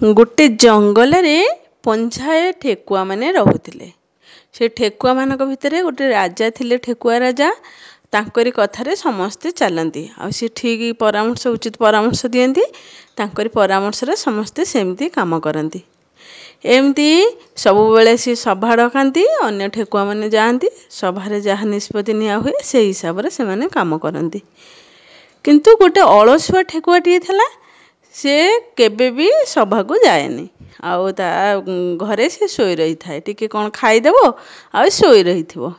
गोटे जंगल रे पंछाए ठेकुआ माने रहुथिले। से ठेकुआ मानक भितर गोटे राजा थिले, ठेकुआ राजा। तांकरी कथारे समस्ते चलती आ ठीक परामर्श उचित परामर्श दियंती। तांकरी परामर्श रे समस्ते सेमती काम करती। एमती सबु बेले सी सभा डकाती, अन्य ठेकुआ माने जाती, सभारे जहाँ निष्पत्ति निया हुए से हिसाब रे से माने काम करती। किंतु गोटे अलसुआ ठेकुआटी थिला, से केबे भी सभा को जाएनी। आउ ता घरे से सोई रही थाए, टिके कौन खाईदेव आ सोई रही थिवो।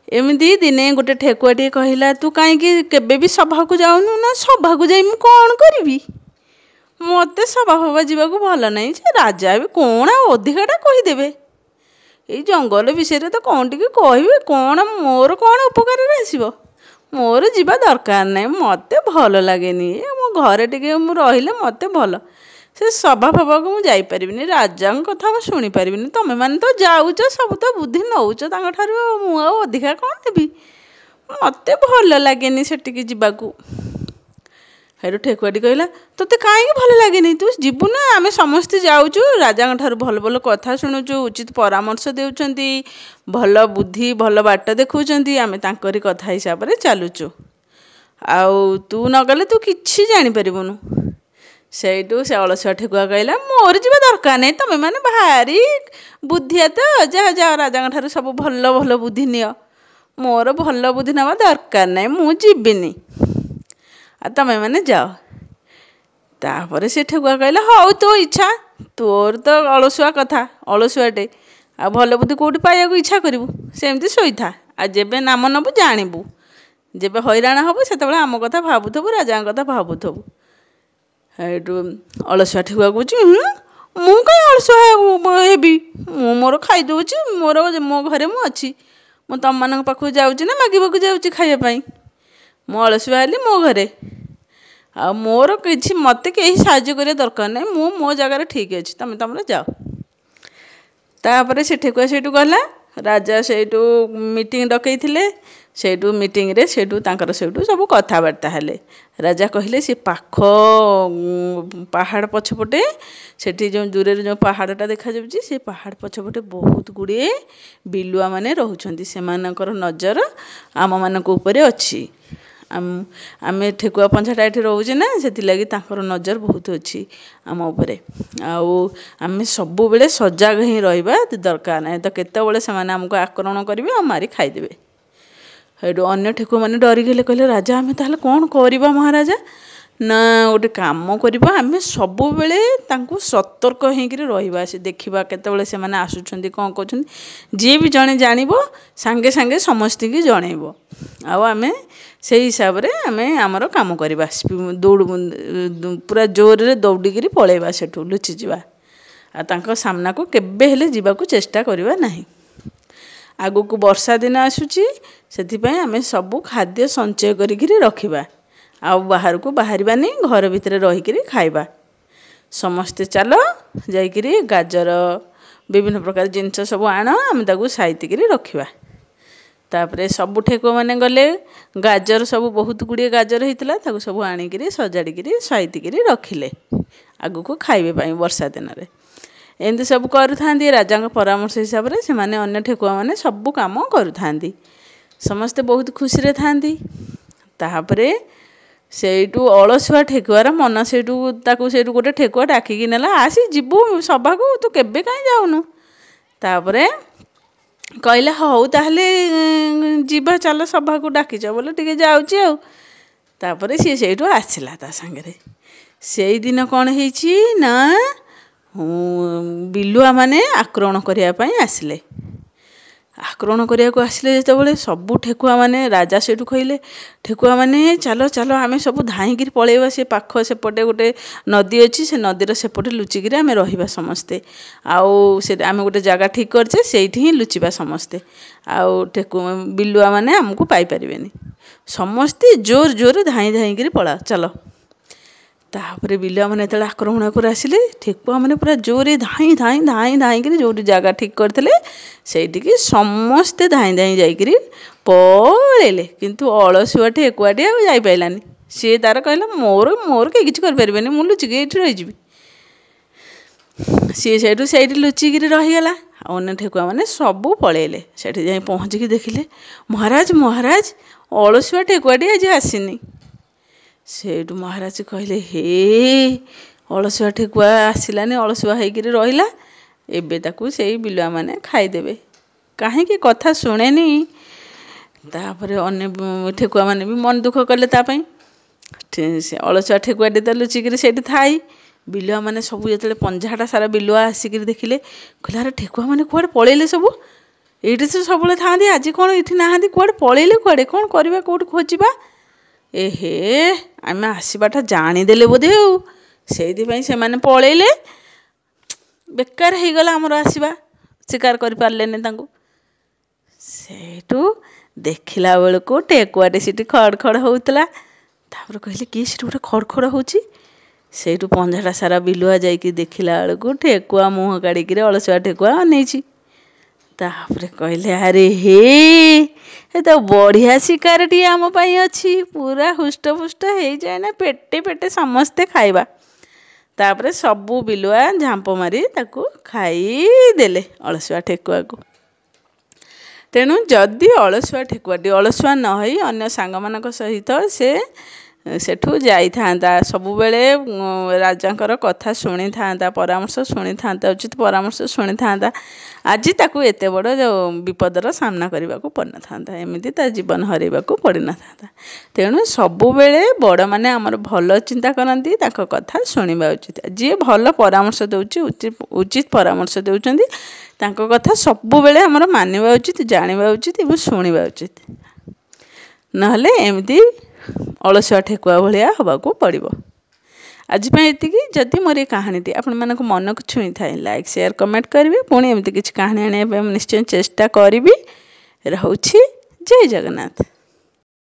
एमती दिने गोटे ठेकुआटी कहला, तू कहीं केबे भी सभा को जाऊनु ना? सभा को जाई मु कौन करिवि? मते सभा फभा जीवाकू भल नहीं। राजा भी कौन अधिकाटा कहीदेवे। ये जंगल विषय तो कौन टिके कहबे, कौन मोर कौन उपकार आसब? मोर जीवा दरकार नहीं, मते भल लगेनी। मो घरे टिके मु रहिले मते भल। से सभा फभा को मुझे जापरिनी, राजा कथा मुझे शुणी पारिनी। तुम मैंने तो जाऊच, सब तो बुद्धि नौच मु अधिका कौन देवी? मते भल लगेनी सेटिकी जीवाकू। हेरु ठेकुआटी कहला, तोते कहीं भल लगेनी? तू जीवु ना? आमे समस्ते जाऊचु, राजा ठारू भल भल कथा शुणुचु, उचित परामर्श देउचंती, भल बुद्धि भल बाट देखौचंती। आमे तांकरी कथा हिसाब रे चालुचु। आउ तू न गले तू किछि जानि परिबुनु। सेठू से अलसुआ ठेकुआ कहला, मोर जीवा दरकार नहीं। तुम मैंने भारी बुद्धिया तो जा जा राजा ठारू सब भल भल बुद्धि नियो। मोर भल बुद्धि नवा दरकार नहीं, मु जीविनी। आ तमें मैंने जाओ। तापर से ठेकुआ कहला, हौ तो इच्छा, तोर तो अलसुआ कथा, अलसुआटे आ भल बुद्धि कौटी पाइबा इच्छा करू? सेमती शोईथा। आ जेबे नाम नबु जानिबु, जेबे हैराण हबु सेतेबेले आम कथा भाबुथबु, राजा कथा भाबुथबु। हेटू अलसुआ ठेकुआ कहूँ, मु कहीं अलसुआ हेबी? मु मोर खाई दउची, मोर मो घरे मु अच्छी। मु तम मान पाखु जाऊँगी ना मागिबाकू जाऊँगी खाइबापी? मु अलसुआ हेली मो घरे। आ मोर किछि मते केही साहाय्य करिया दरकार नहीं, मु मो जगार ठीक अछि, तमे तमरे जाओ। तापर से ठेकुआ सेठू गला। राजा सेठू मीटिंग डकैथिले। सेठू मीटिंग रे सेठू तांकर सेठू सब कथाबार्ता हेले। राजा कहले, से पाख पहाड़ पछपटे सेठी जो दूर जो पहाड़टा देखा जाउची, से पहाड़ पछपटे बहुत गुड़े बिलुआ माने रहुछंती। सेमानकर नजर आम मानक उपरे अछि। आमे ठेकुआ पंछाटा एठी रहूचे ना, सेथिलागि तांकर नजर बहुत अछि आम उपरे। आउ आमे सबु बेले सजाग ही रहिबा दरकार नाही, तो केतेबेले सेमाने हमको आक्रमण करिवे आ मारी खाइदेवे। हेडू अन्य ठेकुआ माने डरी गले, कहले, राजा आमे ताहले कोन करिबा महाराजा? ना गोटे काम करिबा, आमे सबु बेले तांको सतर्क हेकिरि रहिबा, से देखिबा केतेबेले सेमाने आसुछंती, कोन कहउछंती। जे भी जणे जानिबो सांगे सांगे समस्ती की जणैबो। आउ आमे से हिसाब रे आमे हमर काम करिबा। दौड़ पूरा जोर रे दौड़िकिरि पळेबा, सेठू लुचि जिबा। आ तांको सामना को केबे हेले जीवाकू चेष्टा करिबा नाही। आगु को वर्षा दिन आसुची, सेथिपई आमे सबु खाद्य संचय करिकिरि रखिबा। आ बाहर को बाहरिबानी, घर भितरे रहिकिरि खाइबा। समस्ते चलो जाइकिरि गाजर विभिन्न प्रकार जिनस सब आण, आमे ताकू साइतिकिरि रखिबा। तापरे सबु ठेकुआ माने गले। गाजर सब बहुत गुड़िए गाजर होइतिला, ताकू सब आनिकिरि सजाड़िकिरि साइतिकिरि रखिले आगु को खाइबे पई वर्षा दिन रे। एंती सब करूथांती। राजा परामर्श हिसाब रे सेमाने अन्य ठेकुआ माने सबु काम करूथांती। समस्ते बहुत खुशी रे थांती। तापरे सेठू अलसुआ ठेकुआर मन सेठू ताकू सेठू गोटे ठेकुआ डाकिकी नेला, आसी जीवु सभा को, तू केबे काई जाउनु? तापरे कहले, हौ ताहले जीवा, चल सभा को डाकिच बोले टिके जाउची आउ। तापरे सी सेठू आसिला ता संगे। सेई दिन कोन हेची ना, बिलुआ माने आक्रमण करिया पई आसिले। आक्रमण करिया को आसिले जेतेबेले सबु ठेकुआ माने, राजा सेठू कहले, ठेकुआ माने चलो चलो आमे सबु धाईकिरि पळेबा। से पाख सेपटे गोटे नदी अछि, से नदीर सेपटे लुचिकिरि आमे रहिबा समस्ते। आउ से आमे गोटे जगह ठीक करछे, सेठी ही लुचिबा समस्ते। आउ ठेकुआ बिलुआ माने हमकु पाई परिबेनी। समस्ते जोर जोर धाई धाईकिरि पळा चलो। तापरे बिलुआ माने तळे आक्रमण कर आसिले। ठेकुआ माने पूरा जोरे धाई धाई धाई धाई किरि जोटी जगह ठीक करथिले, सेठिकी समस्ते धाई धाई जाइकिरि पळेले। किंतु अलसुआ ठेकुआटी आ जाई पाइलानी। सी तार कहला, मोर मोर के किछि कर परिबेनी, मु लुचिकी एठी रहि जिबी। ସିଏ ସେଇଠି ଲୁଚିକିରି ରହିଗଲା। ଆଉ ଅନ୍ୟ ଠେକୁଆମାନେ ସବୁ ପଳେଇଲେ। ସେଠି ଯାଇ ପହଞ୍ଚିକି ଦେଖିଲେ ମହାରାଜ ମହାରାଜ ଅଳସୁଆ ଠେକୁଆଟି ଆଜି ଆସିନି। ସେଇଠୁ ମହାରାଜ କହିଲେ ହେ ଅଳସୁଆ ଠେକୁଆ ଆସିଲାନି, ଅଳସୁଆ ହେଇକିରି ରହିଲା, ଏବେ ତାକୁ ସେଇ ବିଲୁଆମାନେ ଖାଇଦେବେ। କାହିଁକି କଥା ଶୁଣେନି। ତାପରେ ଅନ୍ୟ ଠେକୁଆମାନେ ବି ମନ ଦୁଃଖ କଲେ ତା ପାଇଁ। ସେ ଅଳସୁଆ ଠେକୁଆଟି ତ ଲୁଚିକିରି ସେଇଠି ଥାଇ। ବିଲୁଆମାନେ ସବୁ ଯେତେବେଳେ ପଞ୍ଝାଟା ସାରା ବିଲୁଆ ଆସିକିରି ଦେଖିଲେ, କହିଲେ ଆରେ ଠେକୁଆମାନେ କୁଆଡ଼େ ପଳେଇଲେ ସବୁ, ଏଇଠି ତ ସବୁବେଳେ ଥାଆନ୍ତି, ଆଜି କ'ଣ ଏଇଠି ନାହାନ୍ତି, କୁଆଡ଼େ ପଳେଇଲେ, କୁଆଡ଼େ କ'ଣ କରିବା, କେଉଁଠି ଖୋଜିବା। ଏହେ ଆମେ ଆସିବାଟା ଜାଣିଦେଲେ ବୋଧେ, ଆଉ ସେଇଥିପାଇଁ ସେମାନେ ପଳେଇଲେ। ବେକାର ହେଇଗଲା ଆମର ଆସିବା, ଶିକାର କରିପାରିଲେନି ତାଙ୍କୁ। ସେଇଠୁ ଦେଖିଲା ବେଳକୁ ଠେକୁଆଟି ସେଠି ଖଡ଼ ଖଡ଼ ହେଉଥିଲା। ତାପରେ କହିଲେ କିଏ ସେଠି ଗୋଟେ ଖଡ଼ ଖଡ଼ ହେଉଛି। ସେଇଠୁ ପଞ୍ଝାଟା ସାରା ବିଲୁଆ ଯାଇକି ଦେଖିଲା ବେଳକୁ ଠେକୁଆ ମୁହଁ କାଢ଼ିକିରି ଅଳସୁଆ ଠେକୁଆ ଅନେଇଛି। ତାପରେ କହିଲେ ଆରେ ହେ ଏ ତ ବଢ଼ିଆ ଶିକାରଟିଏ ଆମ ପାଇଁ ଅଛି, ପୁରା ହୃଷ୍ଟପୁଷ୍ଟ ହେଇଯାଏ ନା ପେଟେ ପେଟେ ସମସ୍ତେ ଖାଇବା। ତାପରେ ସବୁ ବିଲୁଆ ଝାମ୍ପ ମାରି ତାକୁ ଖାଇଦେଲେ ଅଳସୁଆ ଠେକୁଆକୁ। ତେଣୁ ଯଦି ଅଳସୁଆ ଠେକୁଆଟି ଅଳସୁଆ ନ ହୋଇ ଅନ୍ୟ ସାଙ୍ଗମାନଙ୍କ ସହିତ ସେଠୁ ଯାଇଥାନ୍ତା, ସବୁବେଳେ ରାଜାଙ୍କର କଥା ଶୁଣିଥାନ୍ତା, ପରାମର୍ଶ ଶୁଣିଥାନ୍ତା, ଉଚିତ ପରାମର୍ଶ ଶୁଣିଥାନ୍ତା, ଆଜି ତାକୁ ଏତେ ବଡ଼ ବିପଦର ସାମ୍ନା କରିବାକୁ ପଡ଼ିନଥାନ୍ତା, ଏମିତି ତା ଜୀବନ ହରାଇବାକୁ ପଡ଼ିନଥାନ୍ତା। ତେଣୁ ସବୁବେଳେ ବଡ଼ମାନେ ଆମର ଭଲ ଚିନ୍ତା କରନ୍ତି, ତାଙ୍କ କଥା ଶୁଣିବା ଉଚିତ। ଯିଏ ଭଲ ପରାମର୍ଶ ଦେଉଛି, ଉଚିତ ପରାମର୍ଶ ଦେଉଛନ୍ତି, ତାଙ୍କ କଥା ସବୁବେଳେ ଆମର ମାନିବା ଉଚିତ, ଜାଣିବା ଉଚିତ ଏବଂ ଶୁଣିବା ଉଚିତ। ନହେଲେ ଏମିତି ଅଳସୁଆ ଠେକୁଆ ଭଳିଆ ହେବାକୁ ପଡ଼ିବ। ଆଜି ପାଇଁ ଏତିକି। ଯଦି ମୋର ଏ କାହାଣୀଟି ଆପଣମାନଙ୍କ ମନକୁ ଛୁଇଁଥାଏ, ଲାଇକ୍ ସେୟାର କମେଣ୍ଟ କରିବେ। ପୁଣି ଏମିତି କିଛି କାହାଣୀ ଆଣିବା ପାଇଁ ମୁଁ ନିଶ୍ଚୟ ଚେଷ୍ଟା କରିବି। ରହୁଛି। ଜୟ ଜଗନ୍ନାଥ।